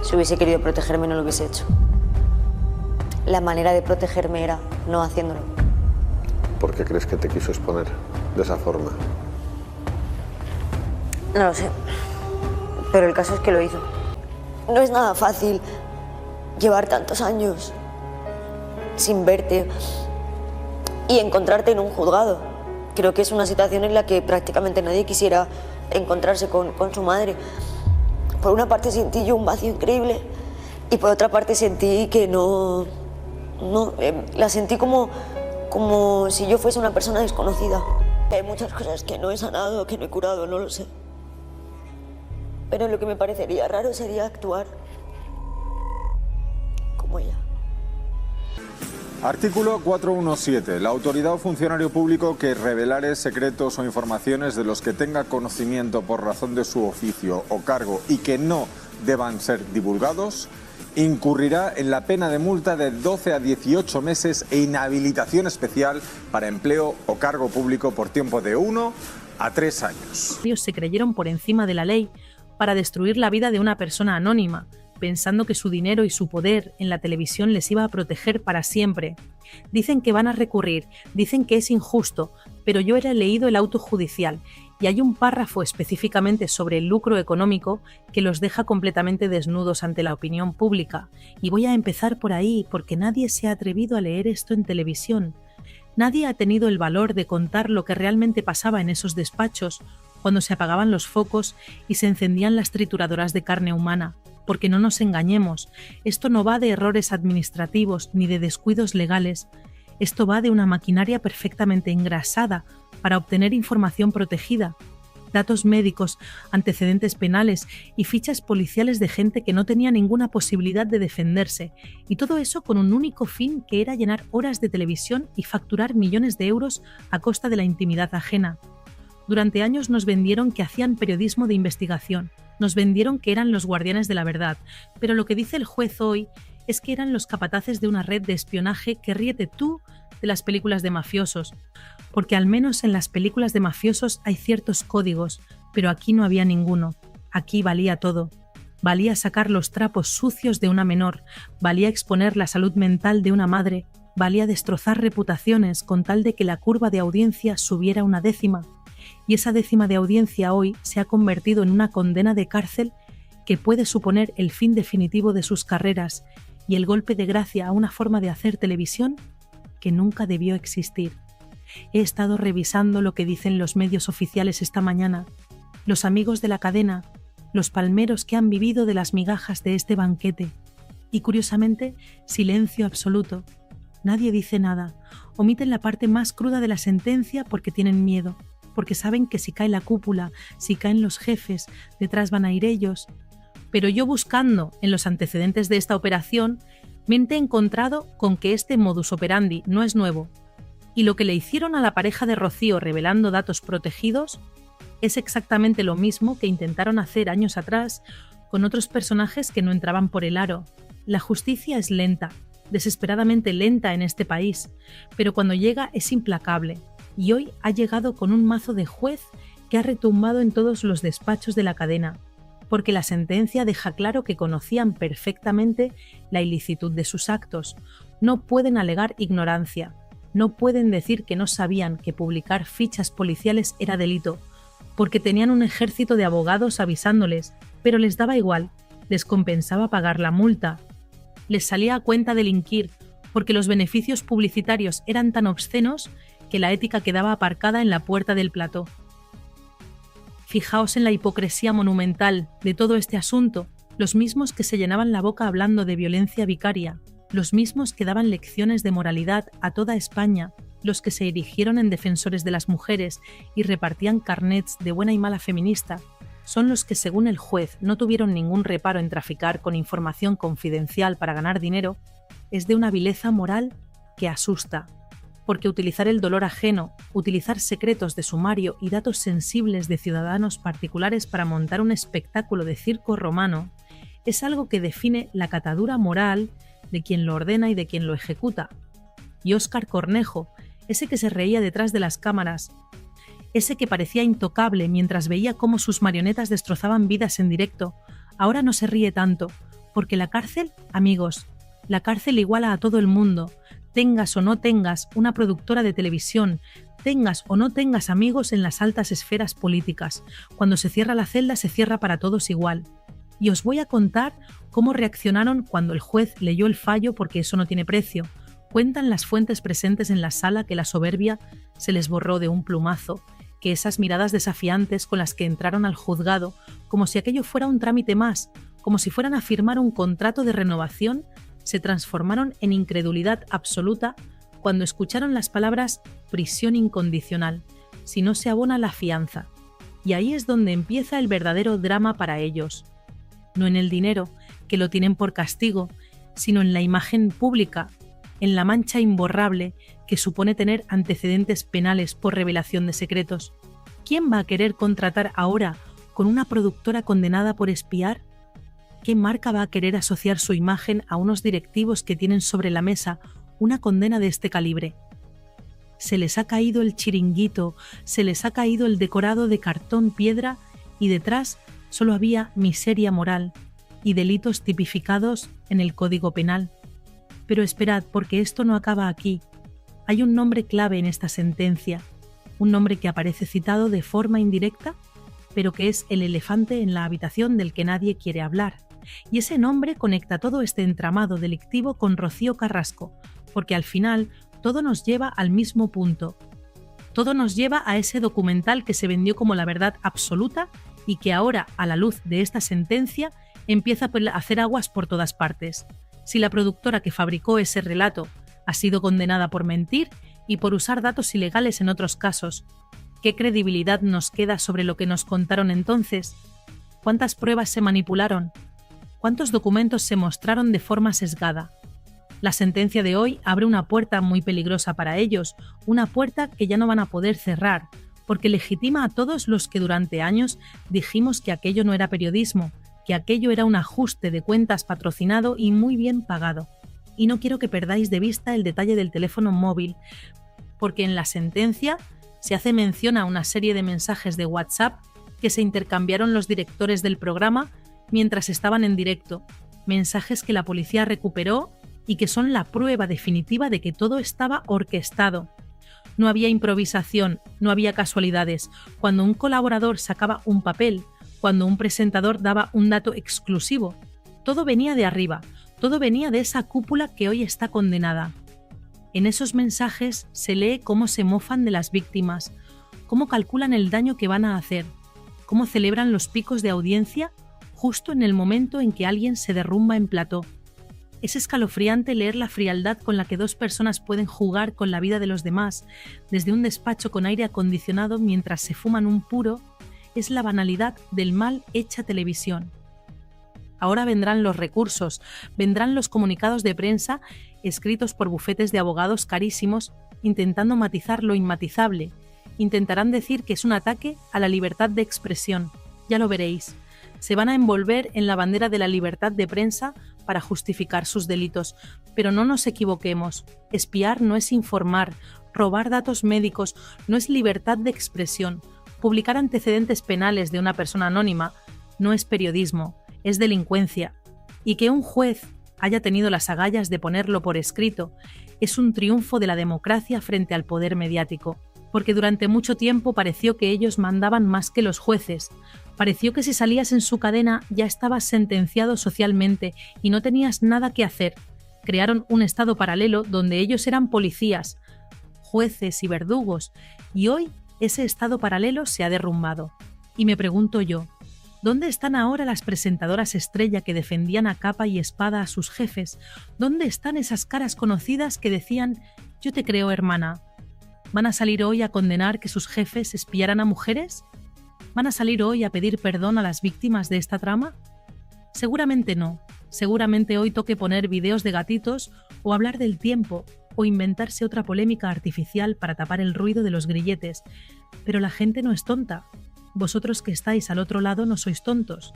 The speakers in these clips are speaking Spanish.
Si hubiese querido protegerme no lo hubiese hecho. La manera de protegerme era no haciéndolo. ¿Por qué crees que te quiso exponer de esa forma? No lo sé, pero el caso es que lo hizo. No es nada fácil llevar tantos años sin verte y encontrarte en un juzgado. Creo que es una situación en la que prácticamente nadie quisiera encontrarse con su madre. Por una parte sentí yo un vacío increíble y por otra parte sentí que la sentí como si yo fuese una persona desconocida. Hay muchas cosas que no he sanado, que no he curado, no lo sé. Pero lo que me parecería raro sería actuar como ella. Artículo 417. La autoridad o funcionario público que revelare secretos o informaciones de los que tenga conocimiento por razón de su oficio o cargo y que no deban ser divulgados, incurrirá en la pena de multa de 12 a 18 meses e inhabilitación especial para empleo o cargo público por tiempo de 1 a 3 años. Ellos se creyeron por encima de la ley para destruir la vida de una persona anónima, pensando que su dinero y su poder en la televisión les iba a proteger para siempre. Dicen que van a recurrir, dicen que es injusto, pero yo he leído el auto judicial y hay un párrafo específicamente sobre el lucro económico que los deja completamente desnudos ante la opinión pública. Y voy a empezar por ahí, porque nadie se ha atrevido a leer esto en televisión. Nadie ha tenido el valor de contar lo que realmente pasaba en esos despachos cuando se apagaban los focos y se encendían las trituradoras de carne humana. Porque no nos engañemos, esto no va de errores administrativos ni de descuidos legales, esto va de una maquinaria perfectamente engrasada para obtener información protegida, datos médicos, antecedentes penales y fichas policiales de gente que no tenía ninguna posibilidad de defenderse, y todo eso con un único fin, que era llenar horas de televisión y facturar millones de euros a costa de la intimidad ajena. Durante años nos vendieron que hacían periodismo de investigación, nos vendieron que eran los guardianes de la verdad, pero lo que dice el juez hoy es que eran los capataces de una red de espionaje que ríete tú de las películas de mafiosos, porque al menos en las películas de mafiosos hay ciertos códigos, pero aquí no había ninguno, aquí valía todo. Valía sacar los trapos sucios de una menor, valía exponer la salud mental de una madre, valía destrozar reputaciones con tal de que la curva de audiencia subiera una décima. Y esa décima de audiencia hoy se ha convertido en una condena de cárcel que puede suponer el fin definitivo de sus carreras y el golpe de gracia a una forma de hacer televisión que nunca debió existir. He estado revisando lo que dicen los medios oficiales esta mañana, los amigos de la cadena, los palmeros que han vivido de las migajas de este banquete. Y curiosamente, silencio absoluto. Nadie dice nada, omiten la parte más cruda de la sentencia porque tienen miedo, porque saben que si cae la cúpula, si caen los jefes, detrás van a ir ellos. Pero yo, buscando en los antecedentes de esta operación, me he encontrado con que este modus operandi no es nuevo, y lo que le hicieron a la pareja de Rocío revelando datos protegidos es exactamente lo mismo que intentaron hacer años atrás con otros personajes que no entraban por el aro. La justicia es lenta, desesperadamente lenta en este país, pero cuando llega es implacable. Y hoy ha llegado con un mazo de juez que ha retumbado en todos los despachos de la cadena, porque la sentencia deja claro que conocían perfectamente la ilicitud de sus actos. No pueden alegar ignorancia, no pueden decir que no sabían que publicar fichas policiales era delito, porque tenían un ejército de abogados avisándoles, pero les daba igual, les compensaba pagar la multa. Les salía a cuenta delinquir, porque los beneficios publicitarios eran tan obscenos que la ética quedaba aparcada en la puerta del plató. Fijaos en la hipocresía monumental de todo este asunto, los mismos que se llenaban la boca hablando de violencia vicaria, los mismos que daban lecciones de moralidad a toda España, los que se erigieron en defensores de las mujeres y repartían carnets de buena y mala feminista, son los que, según el juez, no tuvieron ningún reparo en traficar con información confidencial para ganar dinero. Es de una vileza moral que asusta. Porque utilizar el dolor ajeno, utilizar secretos de sumario y datos sensibles de ciudadanos particulares para montar un espectáculo de circo romano es algo que define la catadura moral de quien lo ordena y de quien lo ejecuta. Y Óscar Cornejo, ese que se reía detrás de las cámaras, ese que parecía intocable mientras veía cómo sus marionetas destrozaban vidas en directo, ahora no se ríe tanto, Porque la cárcel, amigos, la cárcel iguala a todo el mundo. Tengas o no tengas una productora de televisión, tengas o no tengas amigos en las altas esferas políticas. Cuando se cierra la celda, se cierra para todos igual. Y os voy a contar cómo reaccionaron cuando el juez leyó el fallo, porque eso no tiene precio. Cuentan las fuentes presentes en la sala que la soberbia se les borró de un plumazo, que esas miradas desafiantes con las que entraron al juzgado, como si aquello fuera un trámite más, como si fueran a firmar un contrato de renovación, se transformaron en incredulidad absoluta cuando escucharon las palabras prisión incondicional, si no se abona la fianza. Y ahí es donde empieza el verdadero drama para ellos. No en el dinero, que lo tienen por castigo, sino en la imagen pública, en la mancha imborrable que supone tener antecedentes penales por revelación de secretos. ¿Quién va a querer contratar ahora con una productora condenada por espiar? ¿Qué marca va a querer asociar su imagen a unos directivos que tienen sobre la mesa una condena de este calibre? Se les ha caído el chiringuito, se les ha caído el decorado de cartón piedra y detrás solo había miseria moral y delitos tipificados en el Código Penal. Pero esperad, porque esto no acaba aquí. Hay un nombre clave en esta sentencia, un nombre que aparece citado de forma indirecta, pero que es el elefante en la habitación del que nadie quiere hablar. Y ese nombre conecta todo este entramado delictivo con Rocío Carrasco, porque al final todo nos lleva al mismo punto. Todo nos lleva a ese documental que se vendió como la verdad absoluta y que ahora, a la luz de esta sentencia, empieza a hacer aguas por todas partes. Si la productora que fabricó ese relato ha sido condenada por mentir y por usar datos ilegales en otros casos, ¿qué credibilidad nos queda sobre lo que nos contaron entonces? ¿Cuántas pruebas se manipularon? ¿Cuántos documentos se mostraron de forma sesgada? La sentencia de hoy abre una puerta muy peligrosa para ellos, una puerta que ya no van a poder cerrar, porque legitima a todos los que durante años dijimos que aquello no era periodismo, que aquello era un ajuste de cuentas patrocinado y muy bien pagado. Y no quiero que perdáis de vista el detalle del teléfono móvil, porque en la sentencia se hace mención a una serie de mensajes de WhatsApp que se intercambiaron los directores del programa mientras estaban en directo, mensajes que la policía recuperó y que son la prueba definitiva de que todo estaba orquestado. No había improvisación, no había casualidades. Cuando un colaborador sacaba un papel, cuando un presentador daba un dato exclusivo, todo venía de arriba, todo venía de esa cúpula que hoy está condenada. En esos mensajes se lee cómo se mofan de las víctimas, cómo calculan el daño que van a hacer, cómo celebran los picos de audiencia justo en el momento en que alguien se derrumba en plató. Es escalofriante leer la frialdad con la que dos personas pueden jugar con la vida de los demás desde un despacho con aire acondicionado mientras se fuman un puro. Es la banalidad del mal hecha televisión. Ahora vendrán los recursos, vendrán los comunicados de prensa escritos por bufetes de abogados carísimos intentando matizar lo inmatizable. Intentarán decir que es un ataque a la libertad de expresión. Ya lo veréis. Se van a envolver en la bandera de la libertad de prensa para justificar sus delitos. Pero no nos equivoquemos. Espiar no es informar. Robar datos médicos no es libertad de expresión. Publicar antecedentes penales de una persona anónima no es periodismo, es delincuencia. Y que un juez haya tenido las agallas de ponerlo por escrito es un triunfo de la democracia frente al poder mediático. Porque durante mucho tiempo pareció que ellos mandaban más que los jueces. Pareció que si salías en su cadena ya estabas sentenciado socialmente y no tenías nada que hacer. Crearon un estado paralelo donde ellos eran policías, jueces y verdugos, y hoy ese estado paralelo se ha derrumbado. Y me pregunto yo, ¿dónde están ahora las presentadoras estrella que defendían a capa y espada a sus jefes? ¿Dónde están esas caras conocidas que decían, yo te creo, hermana? ¿Van a salir hoy a condenar que sus jefes espiaran a mujeres? ¿Van a salir hoy a pedir perdón a las víctimas de esta trama? Seguramente no. Seguramente hoy toque poner videos de gatitos o hablar del tiempo o inventarse otra polémica artificial para tapar el ruido de los grilletes. Pero la gente no es tonta. Vosotros que estáis al otro lado no sois tontos.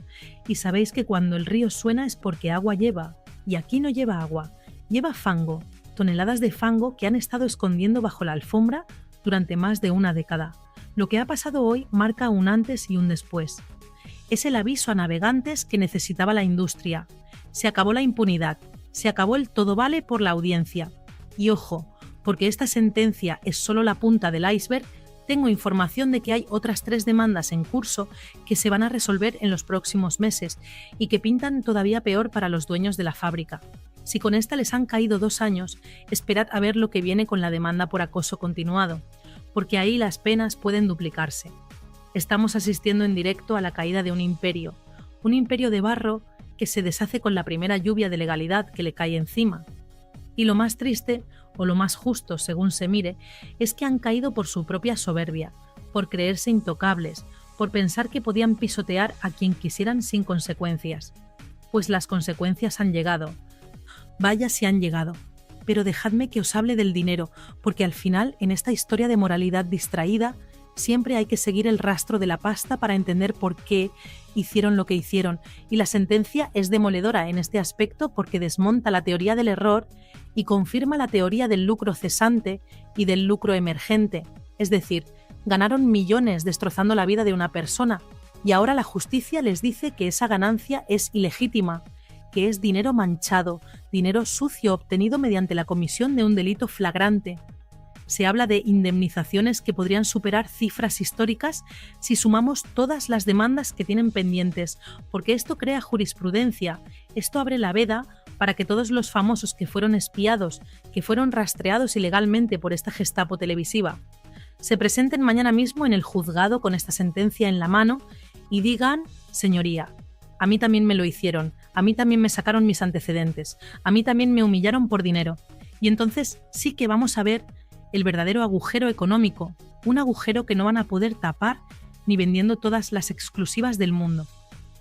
Y sabéis que cuando el río suena es porque agua lleva. Y aquí no lleva agua, lleva fango. Toneladas de fango que han estado escondiendo bajo la alfombra durante más de una década. Lo que ha pasado hoy marca un antes y un después. Es el aviso a navegantes que necesitaba la industria. Se acabó la impunidad, se acabó el todo vale por la audiencia. Y ojo, porque esta sentencia es solo la punta del iceberg, tengo información de que hay otras 3 demandas en curso que se van a resolver en los próximos meses y que pintan todavía peor para los dueños de la fábrica. Si con esta les han caído 2 años, esperad a ver lo que viene con la demanda por acoso continuado, porque ahí las penas pueden duplicarse. Estamos asistiendo en directo a la caída de un imperio de barro que se deshace con la primera lluvia de legalidad que le cae encima. Y lo más triste, o lo más justo según se mire, es que han caído por su propia soberbia, por creerse intocables, por pensar que podían pisotear a quien quisieran sin consecuencias. Pues las consecuencias han llegado. Vaya si han llegado. Pero dejadme que os hable del dinero, porque al final, en esta historia de moralidad distraída, siempre hay que seguir el rastro de la pasta para entender por qué hicieron lo que hicieron, y la sentencia es demoledora en este aspecto porque desmonta la teoría del error y confirma la teoría del lucro cesante y del lucro emergente. Es decir, ganaron millones destrozando la vida de una persona, y ahora la justicia les dice que esa ganancia es ilegítima, que es dinero manchado, dinero sucio obtenido mediante la comisión de un delito flagrante. Se habla de indemnizaciones que podrían superar cifras históricas si sumamos todas las demandas que tienen pendientes, porque esto crea jurisprudencia, esto abre la veda para que todos los famosos que fueron espiados, que fueron rastreados ilegalmente por esta Gestapo televisiva, se presenten mañana mismo en el juzgado con esta sentencia en la mano y digan: señoría, a mí también me lo hicieron, a mí también me sacaron mis antecedentes, a mí también me humillaron por dinero. Y entonces sí que vamos a ver el verdadero agujero económico, un agujero que no van a poder tapar ni vendiendo todas las exclusivas del mundo.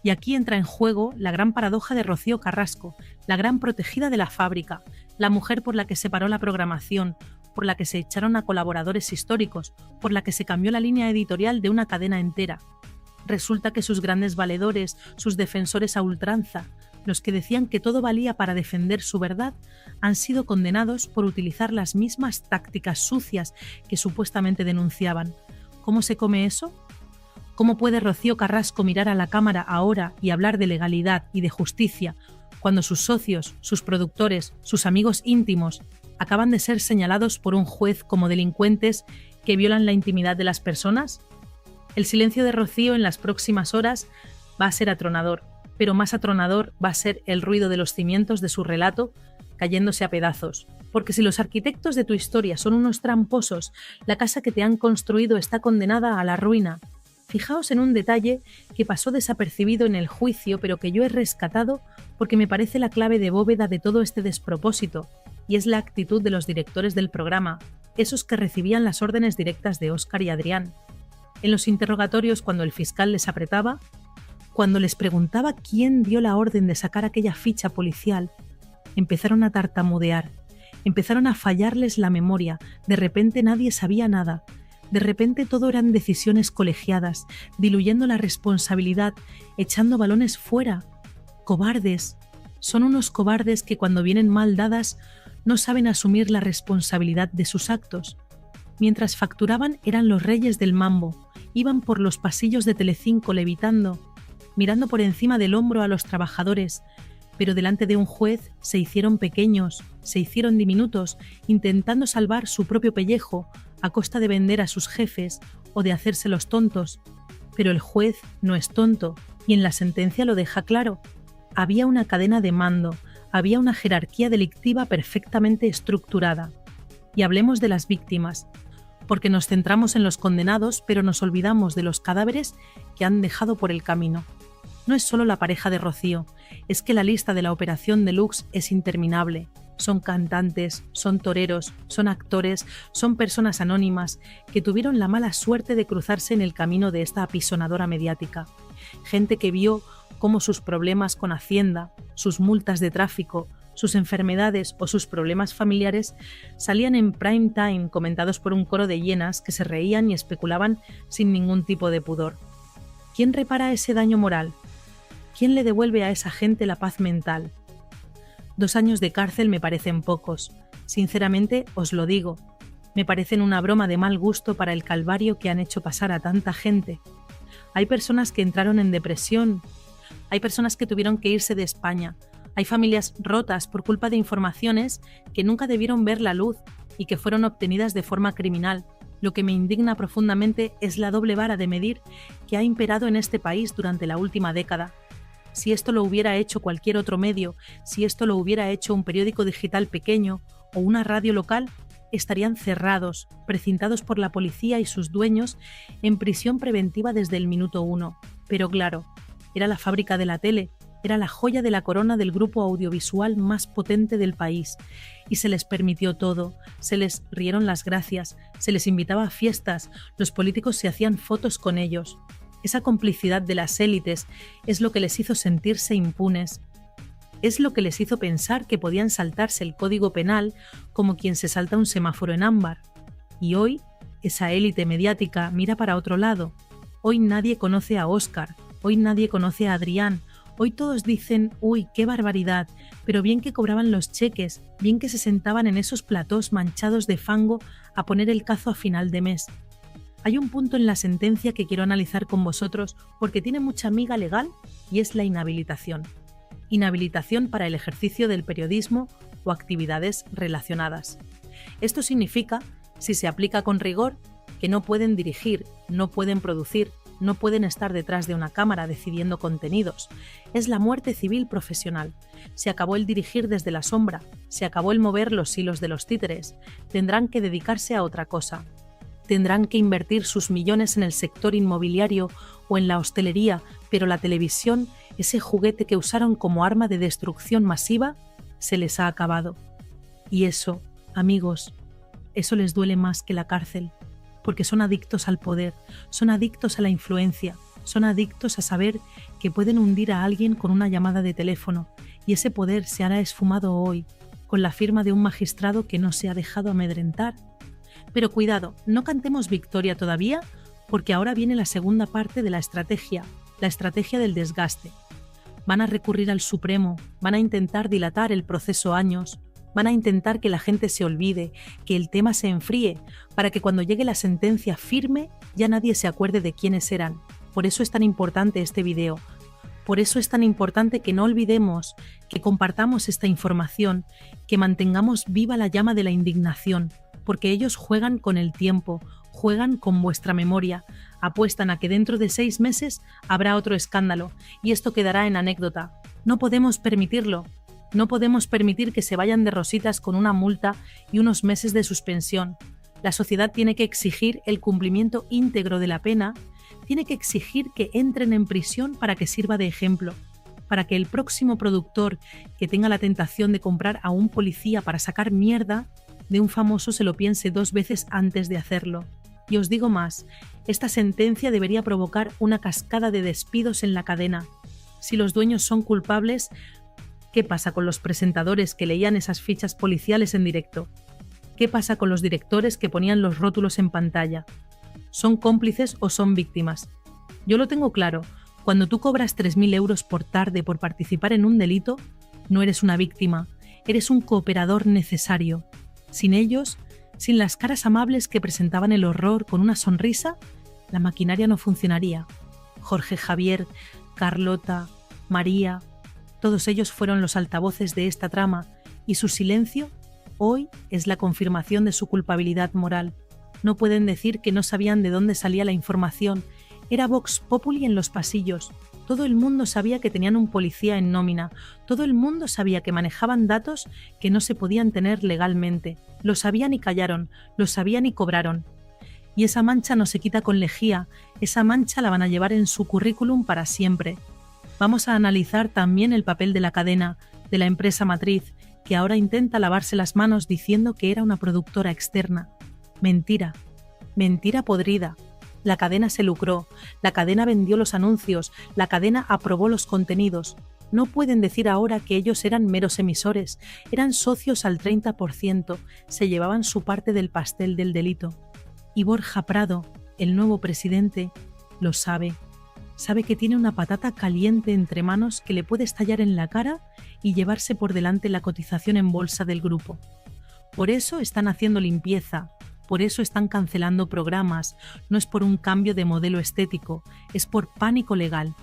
Y aquí entra en juego la gran paradoja de Rocío Carrasco, la gran protegida de la fábrica, la mujer por la que se paró la programación, por la que se echaron a colaboradores históricos, por la que se cambió la línea editorial de una cadena entera. Resulta que sus grandes valedores, sus defensores a ultranza, los que decían que todo valía para defender su verdad, han sido condenados por utilizar las mismas tácticas sucias que supuestamente denunciaban. ¿Cómo se come eso? ¿Cómo puede Rocío Carrasco mirar a la cámara ahora y hablar de legalidad y de justicia cuando sus socios, sus productores, sus amigos íntimos acaban de ser señalados por un juez como delincuentes que violan la intimidad de las personas? El silencio de Rocío en las próximas horas va a ser atronador, pero más atronador va a ser el ruido de los cimientos de su relato cayéndose a pedazos. Porque si los arquitectos de tu historia son unos tramposos, la casa que te han construido está condenada a la ruina. Fijaos en un detalle que pasó desapercibido en el juicio, pero que yo he rescatado porque me parece la clave de bóveda de todo este despropósito, y es la actitud de los directores del programa, esos que recibían las órdenes directas de Óscar y Adrián. En los interrogatorios, cuando el fiscal les apretaba, cuando les preguntaba quién dio la orden de sacar aquella ficha policial, empezaron a tartamudear, empezaron a fallarles la memoria, de repente nadie sabía nada, de repente todo eran decisiones colegiadas, diluyendo la responsabilidad, echando balones fuera. Cobardes, son unos cobardes que cuando vienen mal dadas no saben asumir la responsabilidad de sus actos. Mientras facturaban eran los reyes del mambo, iban por los pasillos de Telecinco levitando, mirando por encima del hombro a los trabajadores, pero delante de un juez se hicieron pequeños, se hicieron diminutos, intentando salvar su propio pellejo a costa de vender a sus jefes o de hacerse los tontos. Pero el juez no es tonto, y en la sentencia lo deja claro. Había una cadena de mando, había una jerarquía delictiva perfectamente estructurada. Y hablemos de las víctimas, porque nos centramos en los condenados, pero nos olvidamos de los cadáveres que han dejado por el camino. No es solo la pareja de Rocío, es que la lista de la Operación Deluxe es interminable. Son cantantes, son toreros, son actores, son personas anónimas que tuvieron la mala suerte de cruzarse en el camino de esta apisonadora mediática. Gente que vio cómo sus problemas con Hacienda, sus multas de tráfico, sus enfermedades o sus problemas familiares salían en prime time comentados por un coro de hienas que se reían y especulaban sin ningún tipo de pudor. ¿Quién repara ese daño moral? ¿Quién le devuelve a esa gente la paz mental? 2 años de cárcel me parecen pocos. Sinceramente, os lo digo. Me parecen una broma de mal gusto para el calvario que han hecho pasar a tanta gente. Hay personas que entraron en depresión. Hay personas que tuvieron que irse de España. Hay familias rotas por culpa de informaciones que nunca debieron ver la luz y que fueron obtenidas de forma criminal. Lo que me indigna profundamente es la doble vara de medir que ha imperado en este país durante la última década. Si esto lo hubiera hecho cualquier otro medio, si esto lo hubiera hecho un periódico digital pequeño o una radio local, estarían cerrados, precintados por la policía y sus dueños en prisión preventiva desde el minuto 1. Pero claro, era la fábrica de la tele, era la joya de la corona del grupo audiovisual más potente del país, y se les permitió todo, se les rieron las gracias, se les invitaba a fiestas, los políticos se hacían fotos con ellos. Esa complicidad de las élites es lo que les hizo sentirse impunes. Es lo que les hizo pensar que podían saltarse el código penal como quien se salta un semáforo en ámbar. Y hoy, esa élite mediática mira para otro lado. Hoy nadie conoce a Óscar, hoy nadie conoce a Adrián, hoy todos dicen, uy, qué barbaridad, pero bien que cobraban los cheques, bien que se sentaban en esos platós manchados de fango a poner el cazo a final de mes. Hay un punto en la sentencia que quiero analizar con vosotros porque tiene mucha miga legal y es la inhabilitación. Inhabilitación para el ejercicio del periodismo o actividades relacionadas. Esto significa, si se aplica con rigor, que no pueden dirigir, no pueden producir, no pueden estar detrás de una cámara decidiendo contenidos. Es la muerte civil profesional. Se acabó el dirigir desde la sombra, se acabó el mover los hilos de los títeres. Tendrán que dedicarse a otra cosa. Tendrán que invertir sus millones en el sector inmobiliario o en la hostelería, pero la televisión, ese juguete que usaron como arma de destrucción masiva, se les ha acabado. Y eso, amigos, eso les duele más que la cárcel, porque son adictos al poder, son adictos a la influencia, son adictos a saber que pueden hundir a alguien con una llamada de teléfono, y ese poder se hará esfumado hoy, con la firma de un magistrado que no se ha dejado amedrentar. Pero cuidado, no cantemos victoria todavía, porque ahora viene la segunda parte de la estrategia del desgaste. Van a recurrir al Supremo, van a intentar dilatar el proceso años, van a intentar que la gente se olvide, que el tema se enfríe, para que cuando llegue la sentencia firme ya nadie se acuerde de quiénes eran. Por eso es tan importante este video. Por eso es tan importante que no olvidemos, que compartamos esta información, que mantengamos viva la llama de la indignación, porque ellos juegan con el tiempo, juegan con vuestra memoria, apuestan a que dentro de 6 meses habrá otro escándalo y esto quedará en anécdota. No podemos permitirlo. No podemos permitir que se vayan de rositas con una multa y unos meses de suspensión. La sociedad tiene que exigir el cumplimiento íntegro de la pena, tiene que exigir que entren en prisión para que sirva de ejemplo, para que el próximo productor que tenga la tentación de comprar a un policía para sacar mierda de un famoso se lo piense 2 veces antes de hacerlo. Y os digo más, esta sentencia debería provocar una cascada de despidos en la cadena. Si los dueños son culpables, ¿qué pasa con los presentadores que leían esas fichas policiales en directo? ¿Qué pasa con los directores que ponían los rótulos en pantalla? ¿Son cómplices o son víctimas? Yo lo tengo claro, cuando tú cobras 3.000 euros por tarde por participar en un delito, no eres una víctima, eres un cooperador necesario. Sin ellos, sin las caras amables que presentaban el horror con una sonrisa, la maquinaria no funcionaría. Jorge Javier, Carlota, María, todos ellos fueron los altavoces de esta trama y su silencio hoy es la confirmación de su culpabilidad moral. No pueden decir que no sabían de dónde salía la información. Era Vox Populi en los pasillos. Todo el mundo sabía que tenían un policía en nómina. Todo el mundo sabía que manejaban datos que no se podían tener legalmente. Lo sabían y callaron, lo sabían y cobraron. Y esa mancha no se quita con lejía, esa mancha la van a llevar en su currículum para siempre. Vamos a analizar también el papel de la cadena, de la empresa matriz, que ahora intenta lavarse las manos diciendo que era una productora externa. Mentira, mentira podrida. La cadena se lucró, la cadena vendió los anuncios, la cadena aprobó los contenidos. No pueden decir ahora que ellos eran meros emisores, eran socios al 30%, se llevaban su parte del pastel del delito. Y Borja Prado, el nuevo presidente, lo sabe. Sabe que tiene una patata caliente entre manos que le puede estallar en la cara y llevarse por delante la cotización en bolsa del grupo. Por eso están haciendo limpieza. Por eso están cancelando programas, no es por un cambio de modelo estético, es por pánico legal.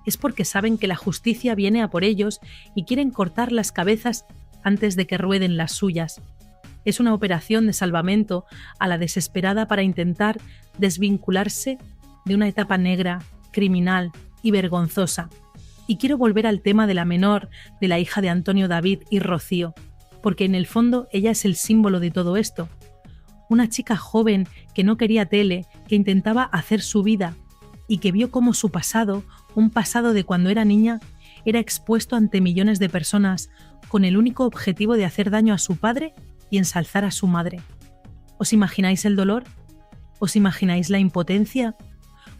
es porque saben que la justicia viene a por ellos y quieren cortar las cabezas antes de que rueden las suyas. Es una operación de salvamento a la desesperada para intentar desvincularse de una etapa negra, criminal y vergonzosa. Y quiero volver al tema de la menor, de la hija de Antonio David y Rocío, porque en el fondo ella es el símbolo de todo esto. Una chica joven que no quería tele, que intentaba hacer su vida y que vio cómo su pasado, un pasado de cuando era niña, era expuesto ante millones de personas con el único objetivo de hacer daño a su padre y ensalzar a su madre. ¿Os imagináis el dolor? ¿Os imagináis la impotencia?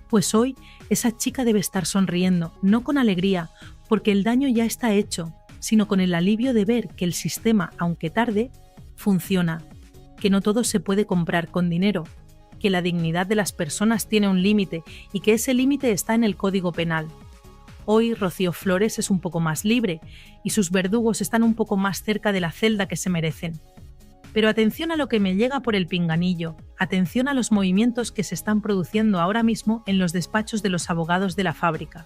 Pues hoy esa chica debe estar sonriendo, no con alegría, porque el daño ya está hecho, sino con el alivio de ver que el sistema, aunque tarde, funciona, que no todo se puede comprar con dinero, que la dignidad de las personas tiene un límite y que ese límite está en el Código Penal. Hoy Rocío Flores es un poco más libre y sus verdugos están un poco más cerca de la celda que se merecen. Pero atención a lo que me llega por el pinganillo, atención a los movimientos que se están produciendo ahora mismo en los despachos de los abogados de la fábrica.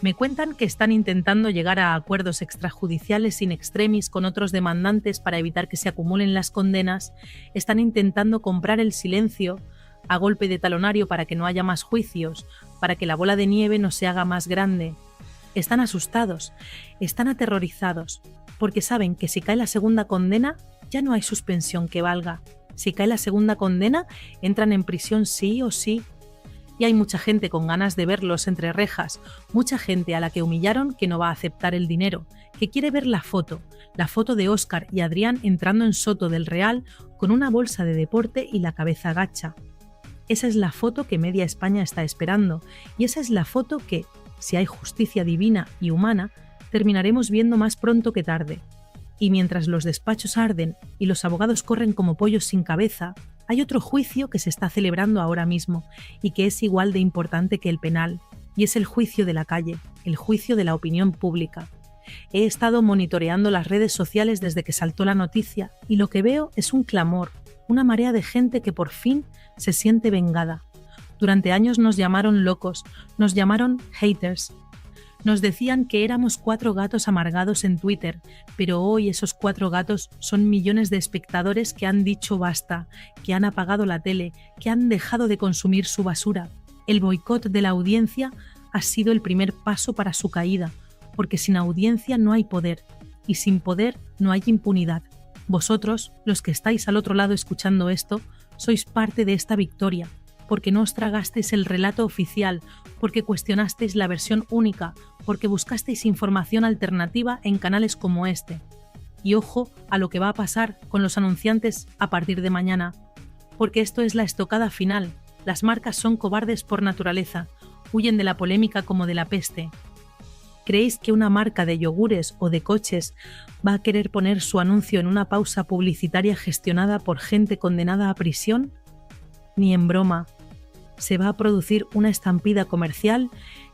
Me cuentan que están intentando llegar a acuerdos extrajudiciales in extremis con otros demandantes para evitar que se acumulen las condenas, están intentando comprar el silencio a golpe de talonario para que no haya más juicios, para que la bola de nieve no se haga más grande. Están asustados, están aterrorizados, porque saben que si cae la segunda condena, ya no hay suspensión que valga. Si cae la segunda condena, entran en prisión sí o sí. Y hay mucha gente con ganas de verlos entre rejas, mucha gente a la que humillaron que no va a aceptar el dinero, que quiere ver la foto de Óscar y Adrián entrando en Soto del Real con una bolsa de deporte y la cabeza gacha. Esa es la foto que media España está esperando, y esa es la foto que, si hay justicia divina y humana, terminaremos viendo más pronto que tarde. Y mientras los despachos arden y los abogados corren como pollos sin cabeza, hay otro juicio que se está celebrando ahora mismo y que es igual de importante que el penal, y es el juicio de la calle, el juicio de la opinión pública. He estado monitoreando las redes sociales desde que saltó la noticia y lo que veo es un clamor, una marea de gente que por fin se siente vengada. Durante años nos llamaron locos, nos llamaron haters. Nos decían que éramos 4 gatos amargados en Twitter, pero hoy esos 4 gatos son millones de espectadores que han dicho basta, que han apagado la tele, que han dejado de consumir su basura. El boicot de la audiencia ha sido el primer paso para su caída, porque sin audiencia no hay poder, y sin poder no hay impunidad. Vosotros, los que estáis al otro lado escuchando esto, sois parte de esta victoria, porque no os tragasteis el relato oficial, porque cuestionasteis la versión única, porque buscasteis información alternativa en canales como este. Y ojo a lo que va a pasar con los anunciantes a partir de mañana, porque esto es la estocada final. Las marcas son cobardes por naturaleza, huyen de la polémica como de la peste. ¿Creéis que una marca de yogures o de coches va a querer poner su anuncio en una pausa publicitaria gestionada por gente condenada a prisión? Ni en broma. Se va a producir una estampida comercial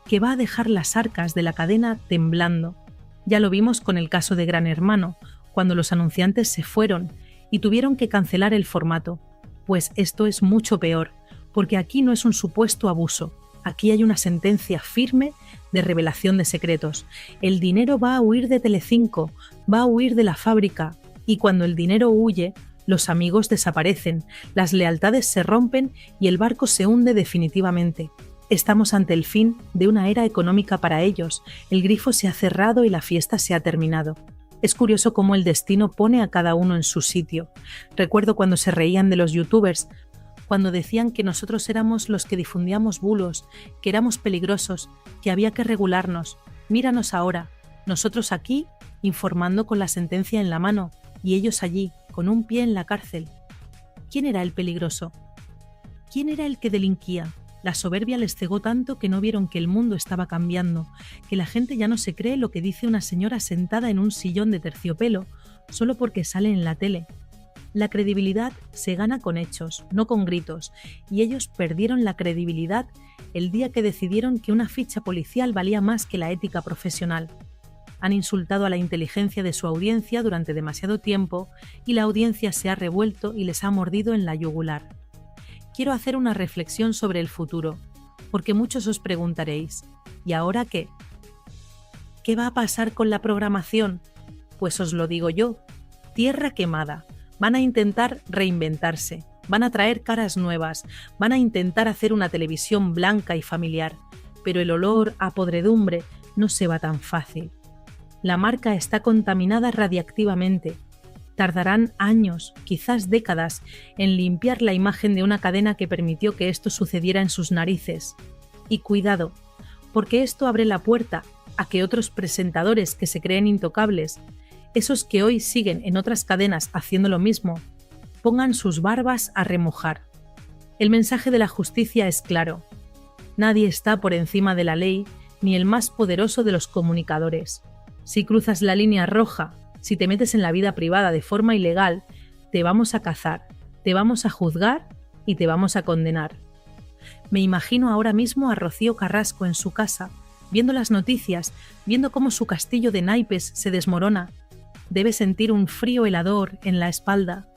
que va a dejar las arcas de la cadena temblando. Ya lo vimos con el caso de Gran Hermano, cuando los anunciantes se fueron y tuvieron que cancelar el formato. Pues esto es mucho peor, porque aquí no es un supuesto abuso, aquí hay una sentencia firme de revelación de secretos. El dinero va a huir de Telecinco, va a huir de la fábrica, y cuando el dinero huye, los amigos desaparecen, las lealtades se rompen y el barco se hunde definitivamente. Estamos ante el fin de una era económica para ellos, el grifo se ha cerrado y la fiesta se ha terminado. Es curioso cómo el destino pone a cada uno en su sitio. Recuerdo cuando se reían de los youtubers, cuando decían que nosotros éramos los que difundíamos bulos, que éramos peligrosos, que había que regularnos. Míranos ahora, nosotros aquí, informando con la sentencia en la mano, y ellos allí, con un pie en la cárcel. ¿Quién era el peligroso? ¿Quién era el que delinquía? La soberbia les cegó tanto que no vieron que el mundo estaba cambiando, que la gente ya no se cree lo que dice una señora sentada en un sillón de terciopelo, solo porque sale en la tele. La credibilidad se gana con hechos, no con gritos, y ellos perdieron la credibilidad el día que decidieron que una ficha policial valía más que la ética profesional. Han insultado a la inteligencia de su audiencia durante demasiado tiempo y la audiencia se ha revuelto y les ha mordido en la yugular. Quiero hacer una reflexión sobre el futuro, porque muchos os preguntaréis, ¿Y ahora qué? ¿Qué va a pasar con la programación? Pues os lo digo yo, tierra quemada. Van a intentar reinventarse, van a traer caras nuevas, van a intentar hacer una televisión blanca y familiar, pero el olor a podredumbre no se va tan fácil. La marca está contaminada radiactivamente. Tardarán años, quizás décadas, en limpiar la imagen de una cadena que permitió que esto sucediera en sus narices. Y cuidado, porque esto abre la puerta a que otros presentadores que se creen intocables, esos que hoy siguen en otras cadenas haciendo lo mismo, pongan sus barbas a remojar. El mensaje de la justicia es claro. Nadie está por encima de la ley, ni el más poderoso de los comunicadores. Si cruzas la línea roja, si te metes en la vida privada de forma ilegal, te vamos a cazar, te vamos a juzgar y te vamos a condenar. Me imagino ahora mismo a Rocío Carrasco en su casa, viendo las noticias, viendo cómo su castillo de naipes se desmorona. Debe sentir un frío helador en la espalda,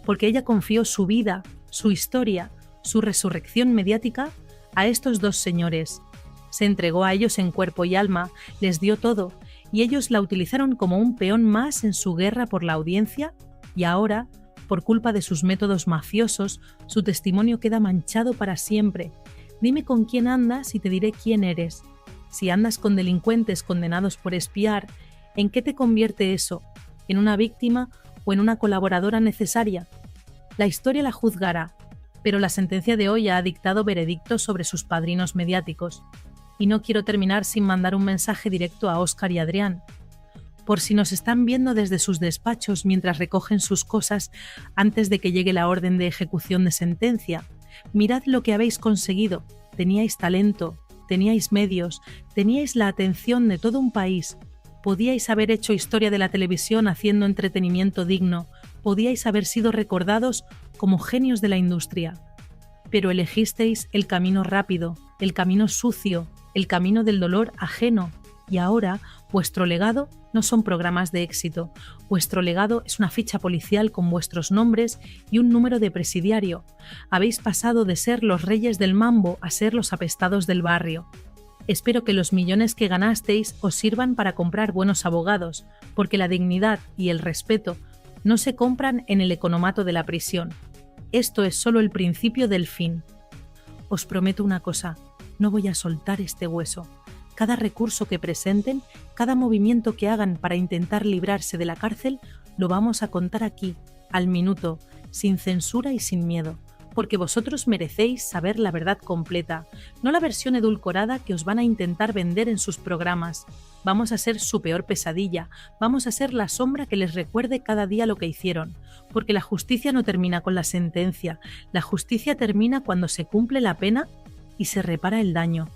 porque ella confió su vida, su historia, su resurrección mediática a estos dos señores. Se entregó a ellos en cuerpo y alma, les dio todo, y ellos la utilizaron como un peón más en su guerra por la audiencia, y ahora, por culpa de sus métodos mafiosos, su testimonio queda manchado para siempre. Dime con quién andas y te diré quién eres. Si andas con delincuentes condenados por espiar, ¿en qué te convierte eso? ¿En una víctima o en una colaboradora necesaria? La historia la juzgará, pero la sentencia de hoy ha dictado veredicto sobre sus padrinos mediáticos. Y no quiero terminar sin mandar un mensaje directo a Óscar y Adrián. Por si nos están viendo desde sus despachos mientras recogen sus cosas antes de que llegue la orden de ejecución de sentencia, mirad lo que habéis conseguido. Teníais talento, teníais medios, teníais la atención de todo un país. Podíais haber hecho historia de la televisión haciendo entretenimiento digno, podíais haber sido recordados como genios de la industria. Pero elegisteis el camino rápido, el camino sucio, el camino del dolor ajeno, y ahora vuestro legado no son programas de éxito, vuestro legado es una ficha policial con vuestros nombres y un número de presidiario. Habéis pasado de ser los reyes del mambo a ser los apestados del barrio. Espero que los millones que ganasteis os sirvan para comprar buenos abogados, porque la dignidad y el respeto no se compran en el economato de la prisión. Esto es solo el principio del fin. Os prometo una cosa, no voy a soltar este hueso. Cada recurso que presenten, cada movimiento que hagan para intentar librarse de la cárcel, lo vamos a contar aquí, al minuto, sin censura y sin miedo, porque vosotros merecéis saber la verdad completa, no la versión edulcorada que os van a intentar vender en sus programas. Vamos a ser su peor pesadilla, vamos a ser la sombra que les recuerde cada día lo que hicieron, porque la justicia no termina con la sentencia, la justicia termina cuando se cumple la pena y se repara el daño.